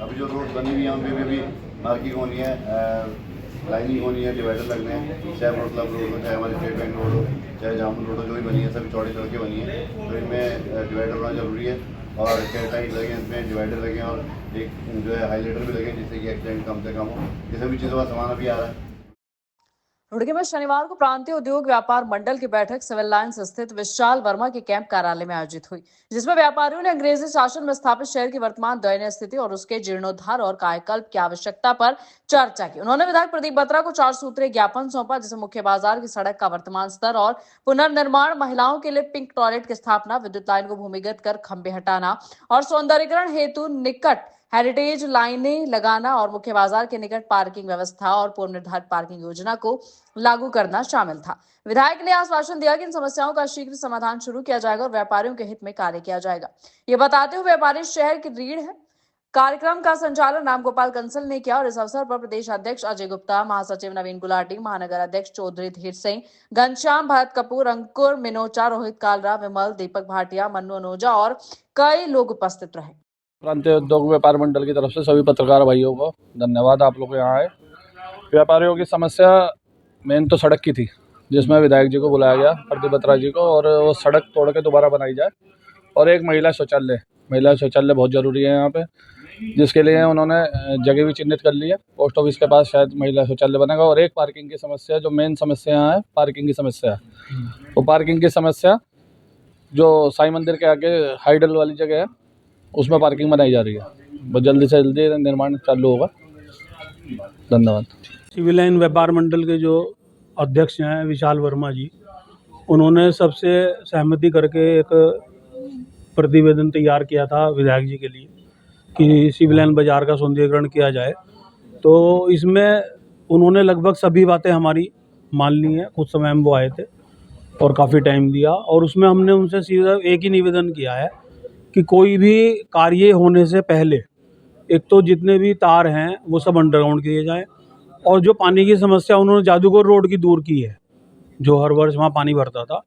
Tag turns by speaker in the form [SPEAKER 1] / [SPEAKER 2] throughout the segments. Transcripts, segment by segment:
[SPEAKER 1] अभी जो रोड बनी हुई है उन पर भी मार्किंग होनी है, लाइनिंग होनी है, डिवाइडर लगने हैं, चाहे रोड क्लब रोड हो, चाहे हमारी स्टेट बैंक रोड हो, चाहे जामुन रोड हो, जो भी बनी है सभी चौड़ी सड़कें बनी है, तो इनमें डिवाइडर होना जरूरी है और कैट लाइट लगे, इसमें डिवाइडर लगे और एक जो है हाईलाइटर भी लगे जिससे कि एक्सीडेंट कम से कम हो। ये सभी चीज़ों का सामान अभी आ रहा है।
[SPEAKER 2] रुड़की में शनिवार को प्रांतीय उद्योग व्यापार मंडल की बैठक सिविल लाइंस स्थित विशाल वर्मा के कैंप कार्यालय में आयोजित हुई, जिसमें व्यापारियों ने अंग्रेजी शासन में स्थापित शहर की वर्तमान दयनीय स्थिति और उसके जीर्णोद्धार और कायाकल्प की आवश्यकता पर चर्चा की। उन्होंने विधायक प्रदीप बत्रा को 4 सूत्रीय ज्ञापन सौंपा, जिसमें मुख्य बाजार की सड़क का वर्तमान स्तर और पुनर्निर्माण, महिलाओं के लिए पिंक टॉयलेट की स्थापना, विद्युत लाइन को भूमिगत कर खंभे हटाना और सौंदर्यीकरण हेतु निकट हेरिटेज लाइनें लगाना और मुख्य बाजार के निकट पार्किंग व्यवस्था और पूर्व निर्धारित पार्किंग योजना को लागू करना शामिल था। विधायक ने आश्वासन दिया कि इन समस्याओं का शीघ्र समाधान शुरू किया जाएगा और व्यापारियों के हित में कार्य किया जाएगा। ये बताते हुए व्यापारी शहर की रीढ़ है। कार्यक्रम का संचालन रामगोपाल कंसल ने किया और इस अवसर पर प्रदेश अध्यक्ष अजय गुप्ता, महासचिव नवीन गुलाटी, महानगर अध्यक्ष चौधरी धीर सिंह, घनश्याम, भरत कपूर, अंकुर मिनोचा, रोहित कालरा, विमल, दीपक भाटिया, मन्नू अनोजा और कई लोग उपस्थित रहे।
[SPEAKER 3] प्रांतीय उद्योग व्यापार मंडल की तरफ से सभी पत्रकार भाइयों को धन्यवाद, आप लोग यहाँ आए। व्यापारियों की समस्या मेन तो सड़क की थी, जिसमें विधायक जी को बुलाया गया, प्रदीप बत्रा जी को, और वो सड़क तोड़ के दोबारा बनाई जाए और एक महिला शौचालय बहुत ज़रूरी है यहाँ पे, जिसके लिए उन्होंने जगह भी चिन्हित कर ली है। पोस्ट ऑफिस के पास शायद महिला शौचालय बनेगा और एक पार्किंग की समस्या, जो मेन समस्या यहाँ है पार्किंग की समस्या है। वो पार्किंग की समस्या जो साईं मंदिर के आगे हाइडल वाली जगह है उसमें पार्किंग बनाई जा रही है, बहुत जल्दी से जल्दी निर्माण चालू होगा। धन्यवाद।
[SPEAKER 4] सिविल लाइन व्यापार मंडल के जो अध्यक्ष हैं विशाल वर्मा जी, उन्होंने सबसे सहमति करके एक प्रतिवेदन तैयार किया था विधायक जी के लिए कि सिविल लाइन बाजार का सौंदर्यीकरण किया जाए। तो इसमें उन्होंने लगभग सभी बातें हमारी मान ली हैं। कुछ समय में वो आए थे और काफ़ी टाइम दिया, और उसमें हमने उनसे सीधा एक ही निवेदन किया है कि कोई भी कार्य होने से पहले एक तो जितने भी तार हैं वो सब अंडरग्राउंड किए जाएं, और जो पानी की समस्या उन्होंने जादूगर रोड की दूर की है, जो हर वर्ष वहाँ पानी भरता था,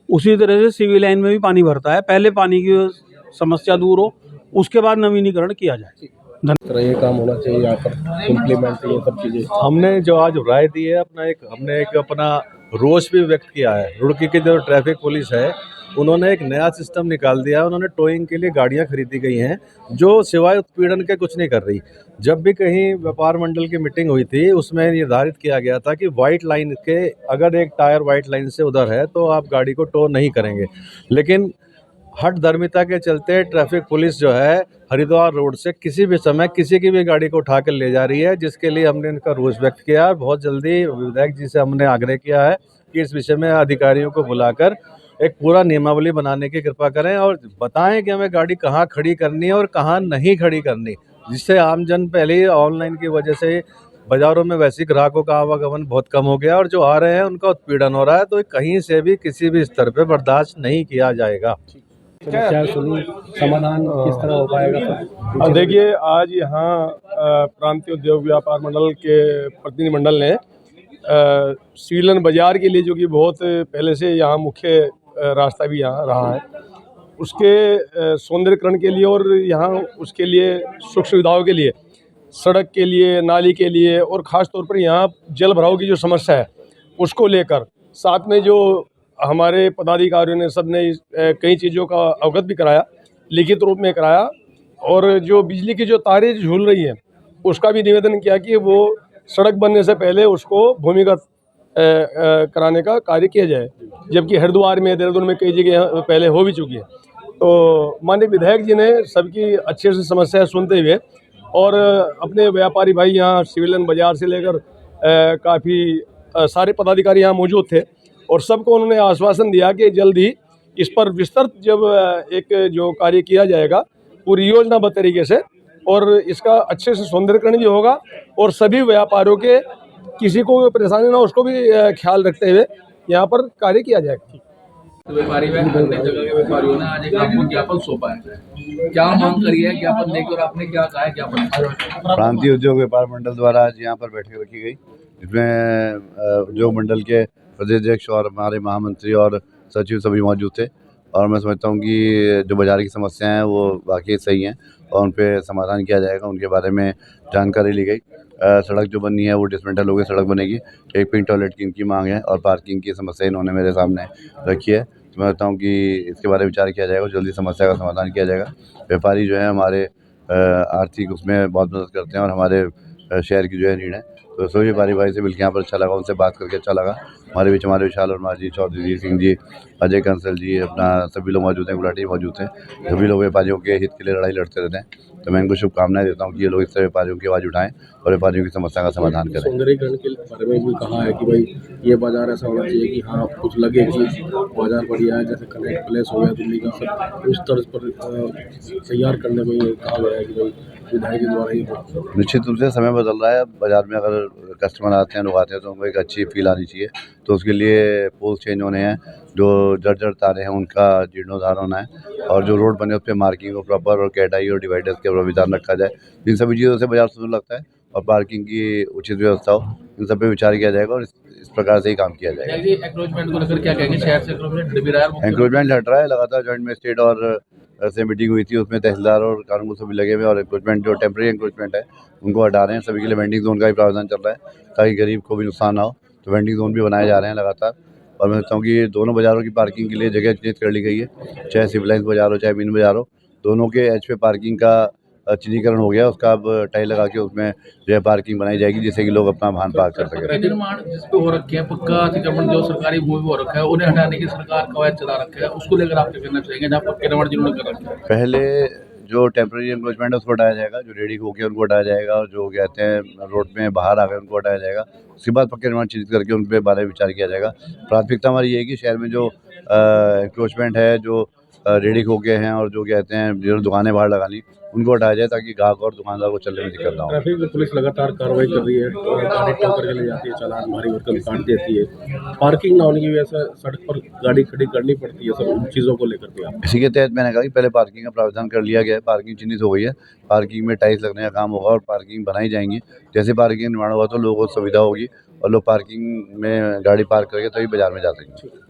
[SPEAKER 4] उसी तरह से सिविल लाइन में भी पानी भरता है। पहले पानी की समस्या दूर हो, उसके बाद नवीनीकरण किया जाए।
[SPEAKER 5] ये काम होना चाहिए यहाँ पर इम्प्लीमेंट, ये सब चीज़ें हमने जो आज राय दी है, हमने एक अपना रोष भी व्यक्त किया है। रुड़की की जो ट्रैफिक पुलिस है, उन्होंने एक नया सिस्टम निकाल दिया है। उन्होंने टोइंग के लिए गाड़ियाँ खरीदी गई हैं जो सिवाय उत्पीड़न के कुछ नहीं कर रही। जब भी कहीं व्यापार मंडल की मीटिंग हुई थी, उसमें निर्धारित किया गया था कि वाइट लाइन के अगर एक टायर वाइट लाइन से उधर है तो आप गाड़ी को टो नहीं करेंगे, लेकिन हठ धर्मिता के चलते ट्रैफिक पुलिस जो है हरिद्वार रोड से किसी भी समय किसी की भी गाड़ी को उठा कर ले जा रही है, जिसके लिए हमने इनका रोष व्यक्त किया। बहुत जल्दी विधायक जी से हमने आग्रह किया है कि इस विषय में अधिकारियों को बुलाकर एक पूरा नियमावली बनाने की कृपा करें और बताएं कि हमें गाड़ी कहाँ खड़ी करनी है और कहाँ नहीं खड़ी करनी, जिससे आमजन पहले ही ऑनलाइन की वजह से बाज़ारों में वैसे ग्राहकों का आवागमन बहुत कम हो गया और जो आ रहे हैं उनका उत्पीड़न हो रहा है, तो कहीं से भी किसी भी स्तर पर बर्दाश्त नहीं किया जाएगा।
[SPEAKER 4] समाधान किस तरह हो पाएगा?
[SPEAKER 6] देखिए, आज यहाँ प्रांतीय उद्योग व्यापार मंडल के प्रतिनिधिमंडल ने सिविल लाइन बाजार के लिए, जो कि बहुत पहले से यहाँ मुख्य रास्ता भी यहाँ रहा है, उसके सौंदर्यीकरण के लिए और यहाँ उसके लिए सुख सुविधाओं के लिए, सड़क के लिए, नाली के लिए, और ख़ास तौर पर यहाँ जल भराव की जो समस्या है उसको लेकर, साथ में जो हमारे पदाधिकारियों ने सबने कई चीज़ों का अवगत भी कराया, लिखित रूप में कराया, और जो बिजली की जो तारें झूल रही हैं उसका भी निवेदन किया कि वो सड़क बनने से पहले उसको भूमिगत कराने का कार्य किया जाए, जबकि हरिद्वार में, देहरादून में कई जगह पहले हो भी चुकी है। तो माननीय विधायक जी ने सबकी अच्छे से समस्या सुनते हुए, और अपने व्यापारी भाई यहाँ सिविल लाइन बाजार से लेकर काफ़ी सारे पदाधिकारी यहाँ मौजूद थे, और सबको उन्होंने आश्वासन दिया कि जल्द ही इस पर विस्तृत जब एक जो कार्य किया जाएगा पूरी योजनाबद्ध तरीके से, और इसका अच्छे से सौंदर्यीकरण भी होगा, और सभी व्यापारियों के किसी को परेशानी ना, उसको भी ख्याल रखते हुए यहाँ पर कार्य किया जाएगा।
[SPEAKER 7] तो व्यापारी व अन्य जगह के व्यापारियों ने आज एक आपको ज्ञापन सौंपा है, क्या मांग करी है ज्ञापन देकर, आपने क्या कहा है ज्ञापन?
[SPEAKER 1] प्रांतीय उद्योग व्यापार मंडल द्वारा आज यहाँ पर बैठक रखी गई, जिसमें उद्योग मंडल के प्रदेश अध्यक्ष और हमारे महामंत्री और सचिव सभी मौजूद थे, और मैं समझता हूँ कि जो बाज़ार की समस्याएं हैं वो वाकई सही हैं और उन पे समाधान किया जाएगा। उनके बारे में जानकारी ली गई। सड़क जो बननी है वो डिसमेंटल होकर सड़क बनेगी। एक पिंक टॉयलेट की इनकी मांग है और पार्किंग की समस्या इन्होंने मेरे सामने रखी है। तो मैं कहता हूँ कि इसके बारे में विचार किया जाएगा और जल्दी समस्या का समाधान किया जाएगा। व्यापारी जो है हमारे आर्थिक उसमें बहुत मदद करते हैं और हमारे शहर की जो है रीढ़ है। तो सभी व्यापारी भाई से मिलकर यहाँ पर अच्छा लगा, उनसे बात करके अच्छा लगा। हमारे बीच हमारे विशाल वर्मा जी, चौधरी सिंह जी, अजय कंसल जी, अपना सभी लोग मौजूद हैं, गुलाटी मौजूद हैं। सभी लोग व्यापारियों के हित के लिए लड़ाई लड़ते रहते हैं। तो मैं इनको शुभकामनाएं देता हूँ कि ये लोग इससे व्यापारियों की आवाज़ उठाएं और व्यापारियों की समस्या का समाधान करें।
[SPEAKER 8] सौंदर्यीकरण के बारे में भी कहा है कि भाई ये बाजार ऐसा होना चाहिए कि हाँ कुछ लगे कि बाजार बढ़िया है, जैसे कनेक्ट प्लेस हो गया दिल्ली का, सब उस तर्ज पर तैयार करने में ये कहा गया है कि भाई विधायक के द्वारा ही हो।
[SPEAKER 1] निश्चित रूप से समय बदल रहा है। बाज़ार में अगर कस्टमर आते हैं, लोग आते हैं तो उनको एक अच्छी फील आनी चाहिए। तो उसके लिए पोल्स चेंज होने हैं, जो जर्जर तारे हैं उनका जीर्णोद्धार होना है और जो रोड बने उस पर मार्किंग को प्रॉपर और कैटाई और डिवाइडर्स के विधान रखा जाए। इन सभी चीज़ों से बाजार सुंदर लगता है और पार्किंग की उचित व्यवस्था हो, इन सब पे विचार किया जाएगा और इस प्रकार से ही काम किया जाएगा।
[SPEAKER 7] जी एंक्रोचमेंट को लेकर क्या कहेंगे? शहर से एंक्रोचमेंट हट भी रहा है?
[SPEAKER 1] एंक्रोचमेंट हट रहा है लगातार। जॉइंट मजिस्ट्रेट और से मीटिंग हुई थी, उसमें तहसीलदार और कानून सभी लगे हुए और एंक्रोचमेंट जो टेम्प्रेरी एंक्रोचमेंट है उनको हटा रहे हैं। सभी के लिए वेंडिंग जोन का भी प्रावधान चल रहा है ताकि गरीब को भी नुकसान ना हो। तो वेंडिंग जोन भी बनाए जा रहे हैं लगातार। और मैं समझता हूँ कि दोनों बाज़ारों की पार्किंग के लिए जगह चिन्हित कर ली गई है, चाहे सिविल लाइन्स बाज़ार हो चाहे मीन बाज़ार हो। दोनों के एच पे पार्किंग का चिन्हीकरण हो गया। उसका अब टाइल लगा के उसमें जो है पार्किंग बनाई जाएगी जिससे कि लोग अपना वाहन पार्क कर सकें।
[SPEAKER 7] पक्के निर्माण जिस पे हो रखे हैं, पक्का अतिक्रमण जो सरकारी भूमि हो रखा है उन्हें हटाने की सरकार कवायद चला रखा है, उसको लेकर आप क्या कहना चाहेंगे? जहाँ पक्के निर्माण जिन्होंने कर रखे हैं,
[SPEAKER 1] पहले जो टेम्प्रेरी एनक्रोचमेंट है उसको हटाया जाएगा, जो रेडी हो गया उनको हटाया जाएगा और जो कहते हैं रोड में बाहर आ गए उनको हटाया जाएगा। उसके बाद पक्के निर्माण चिन्हित करके उन पे बारे में विचार किया जाएगा। प्राथमिकता हमारी ये है कि शहर में जो एनक्रोचमेंट है, जो रेडी हो गए हैं और जो कहते हैं जो दुकानें बाहर लगानी उनको हटाया जाए ताकि ग्राहक और दुकानदार को चलने में दिक्कत ना हो।
[SPEAKER 8] ट्रैफिक में पुलिस लगातार कार्रवाई कर रही है, गाड़ी टो करके ले जाती है, चालान भारी भरकम काट देती है। पार्किंग ना होने की वजह से सड़क पर गाड़ी खड़ी करनी पड़ती है। सब उन चीज़ों को लेकर के आप
[SPEAKER 1] इसी के तहत मैंने कहा कि पहले पार्किंग का प्रावधान कर लिया गया है। पार्किंग चिन्हित हो गई है, पार्किंग में टाइल्स लगने का काम होगा और पार्किंग बनाई जाएंगी। जैसे पार्किंग निर्माण होगा तो लोगों को सुविधा होगी और लोग पार्किंग में गाड़ी पार्क करके तभी बाजार में जा सकेंगे।